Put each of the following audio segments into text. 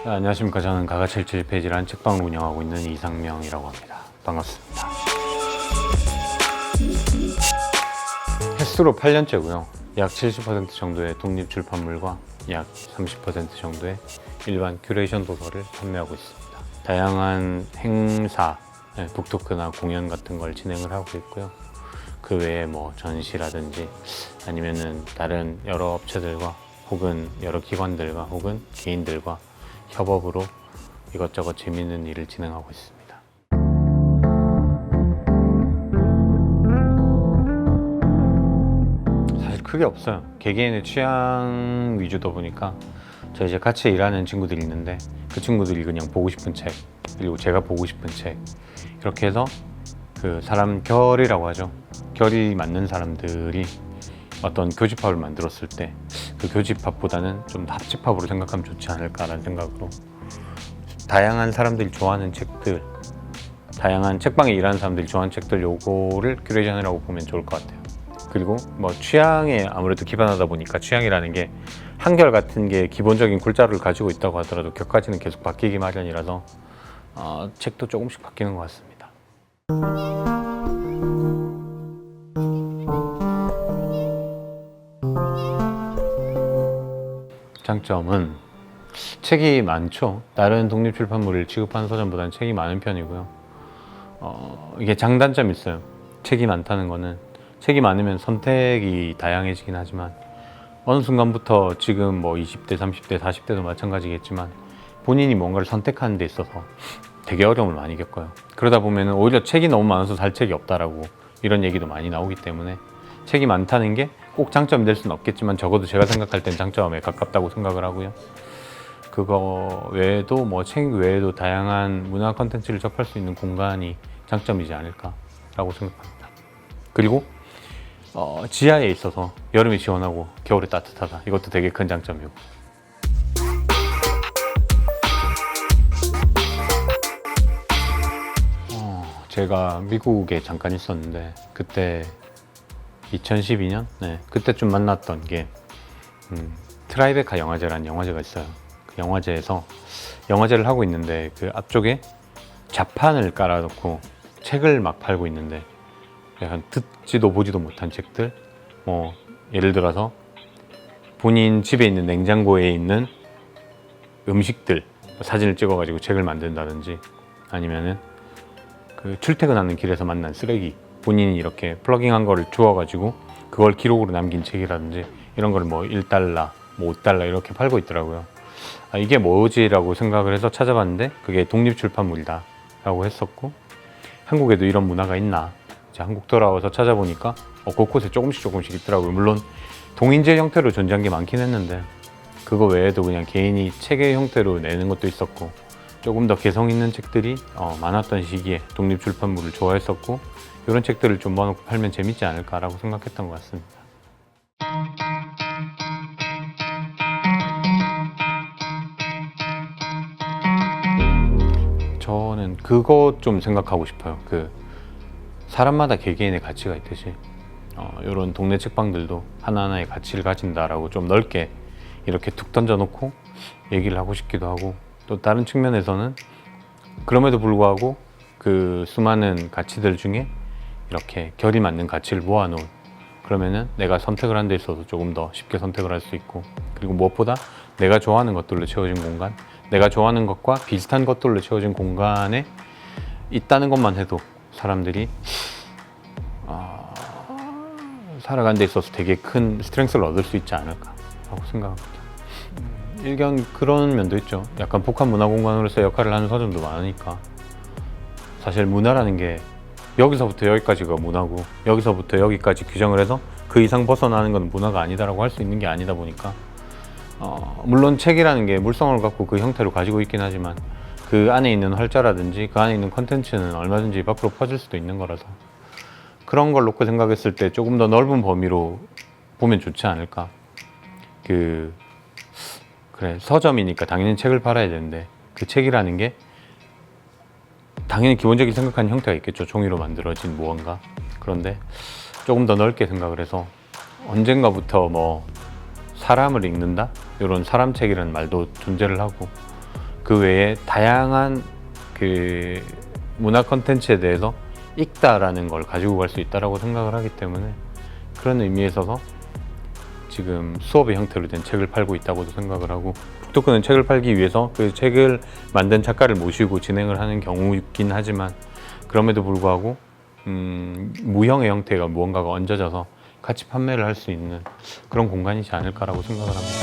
안녕하십니까. 저는 가가77페이지라는 책방을 운영하고 있는 이상명이라고 합니다. 반갑습니다. 횟수로 8년째고요. 약 70% 정도의 독립 출판물과 약 30% 정도의 일반 큐레이션 도서를 판매하고 있습니다. 다양한 행사, 북토크나 공연 같은 걸 진행을 하고 있고요. 그 외에 뭐 전시라든지 아니면은 다른 여러 업체들과 혹은 여러 기관들과 혹은 개인들과 협업으로 이것저것 재미있는 일을 진행하고 있습니다. 사실 크게 없어요. 개개인의 취향 위주다 보니까 저 이제 같이 일하는 친구들이 있는데 그 친구들이 그냥 보고 싶은 책, 그리고 제가 보고 싶은 책, 이렇게 해서 그 사람 결이라고 하죠. 결이 맞는 사람들이 어떤 교집합을 만들었을 때 그 교집합보다는 좀 합집합으로 생각하면 좋지 않을까라는 생각으로 다양한 사람들이 좋아하는 책들, 다양한 책방에 일하는 사람들이 좋아하는 책들, 요거를 큐레이션이라고 보면 좋을 것 같아요. 그리고 뭐 취향에 아무래도 기반하다 보니까 취향이라는 게 한결 같은 게 기본적인 굴자를 가지고 있다고 하더라도 격까지는 계속 바뀌기 마련이라서 책도 조금씩 바뀌는 것 같습니다. 장점은 책이 많죠. 다른 독립출판물을 취급하는 서점보다는 책이 많은 편이고요. 이게 장단점이 있어요. 책이 많다는 거는 책이 많으면 선택이 다양해지긴 하지만 어느 순간부터 지금 뭐 20대, 30대, 40대도 마찬가지겠지만 본인이 뭔가를 선택하는 데 있어서 되게 어려움을 많이 겪어요. 그러다 보면 오히려 책이 너무 많아서 살 책이 없다라고 이런 얘기도 많이 나오기 때문에 책이 많다는 게 꼭 장점이 될 수는 없겠지만 적어도 제가 생각할 땐 장점에 가깝다고 생각을 하고요. 그거 외에도 뭐 책 외에도 다양한 문화 콘텐츠를 접할 수 있는 공간이 장점이지 않을까라고 생각합니다. 그리고 지하에 있어서 여름이 시원하고 겨울에 따뜻하다. 이것도 되게 큰 장점이고. 제가 미국에 잠깐 있었는데 그때 2012년? 네, 그때쯤 만났던 게 트라이베카 영화제라는 영화제가 있어요. 그 영화제에서 영화제를 하고 있는데 그 앞쪽에 좌판을 깔아놓고 책을 막 팔고 있는데 약간 듣지도 보지도 못한 책들, 뭐 예를 들어서 본인 집에 있는 냉장고에 있는 음식들 사진을 찍어가지고 책을 만든다든지 아니면은 그 출퇴근하는 길에서 만난 쓰레기 본인이 이렇게 플러깅한 거를 주워가지고 그걸 기록으로 남긴 책이라든지 이런 걸 뭐 1달러, 뭐 5달러 이렇게 팔고 있더라고요. 이게 뭐지라고 생각을 해서 찾아봤는데 그게 독립출판물이다 라고 했었고, 한국에도 이런 문화가 있나 이제 한국 돌아와서 찾아보니까 곳곳에 조금씩 있더라고요. 물론 동인지의 형태로 존재한 게 많긴 했는데 그거 외에도 그냥 개인이 책의 형태로 내는 것도 있었고 조금 더 개성 있는 책들이 많았던 시기에 독립출판물을 좋아했었고, 이런 책들을 좀 모아놓고 팔면 재밌지 않을까라고 생각했던 것 같습니다. 저는 그거 좀 생각하고 싶어요. 그 사람마다 개개인의 가치가 있듯이 이런 동네 책방들도 하나하나의 가치를 가진다라고 좀 넓게 이렇게 툭 던져놓고 얘기를 하고 싶기도 하고, 또 다른 측면에서는 그럼에도 불구하고 그 수많은 가치들 중에 이렇게 결이 맞는 가치를 모아놓은, 그러면은 내가 선택을 하는 데 있어서 조금 더 쉽게 선택을 할 수 있고, 그리고 무엇보다 내가 좋아하는 것들로 채워진 공간, 내가 좋아하는 것과 비슷한 것들로 채워진 공간에 있다는 것만 해도 사람들이 살아가는 데 있어서 되게 큰 스트렝스를 얻을 수 있지 않을까 하고 생각합니다. 일견 그런 면도 있죠. 약간 복합 문화 공간으로서 역할을 하는 서점도 많으니까 사실 문화라는 게 여기서부터 여기까지가 문화고 여기서부터 여기까지 규정을 해서 그 이상 벗어나는 건 문화가 아니다라고 할 수 있는 게 아니다 보니까 물론 책이라는 게 물성을 갖고 그 형태로 가지고 있긴 하지만 그 안에 있는 활자라든지 그 안에 있는 컨텐츠는 얼마든지 밖으로 퍼질 수도 있는 거라서 그런 걸 놓고 생각했을 때 조금 더 넓은 범위로 보면 좋지 않을까. 그래, 서점이니까 당연히 책을 팔아야 되는데 그 책이라는 게 당연히 기본적인 생각하는 형태가 있겠죠. 종이로 만들어진 무언가. 그런데 조금 더 넓게 생각을 해서 언젠가부터 뭐 사람을 읽는다? 이런 사람책이라는 말도 존재를 하고, 그 외에 다양한 그 문화 컨텐츠에 대해서 읽다라는 걸 가지고 갈 수 있다라고 생각을 하기 때문에 그런 의미에 있어서 지금 수업의 형태로 된 책을 팔고 있다고도 생각을 하고, 북토크는 책을 팔기 위해서 그 책을 만든 작가를 모시고 진행을 하는 경우이긴 하지만 그럼에도 불구하고 무형의 형태가 무언가가 얹어져서 같이 판매를 할 수 있는 그런 공간이지 않을까라고 생각을 합니다.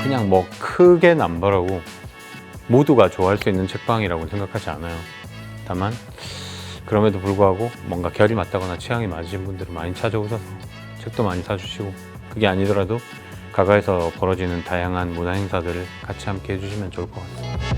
그냥 뭐 크게 남바라고 모두가 좋아할 수 있는 책방이라고 생각하지 않아요. 다만 그럼에도 불구하고 뭔가 결이 맞다거나 취향이 맞으신 분들은 많이 찾아오셔서 책도 많이 사주시고, 그게 아니더라도 가가에서 벌어지는 다양한 문화 행사들을 같이 함께 해주시면 좋을 것 같습니다.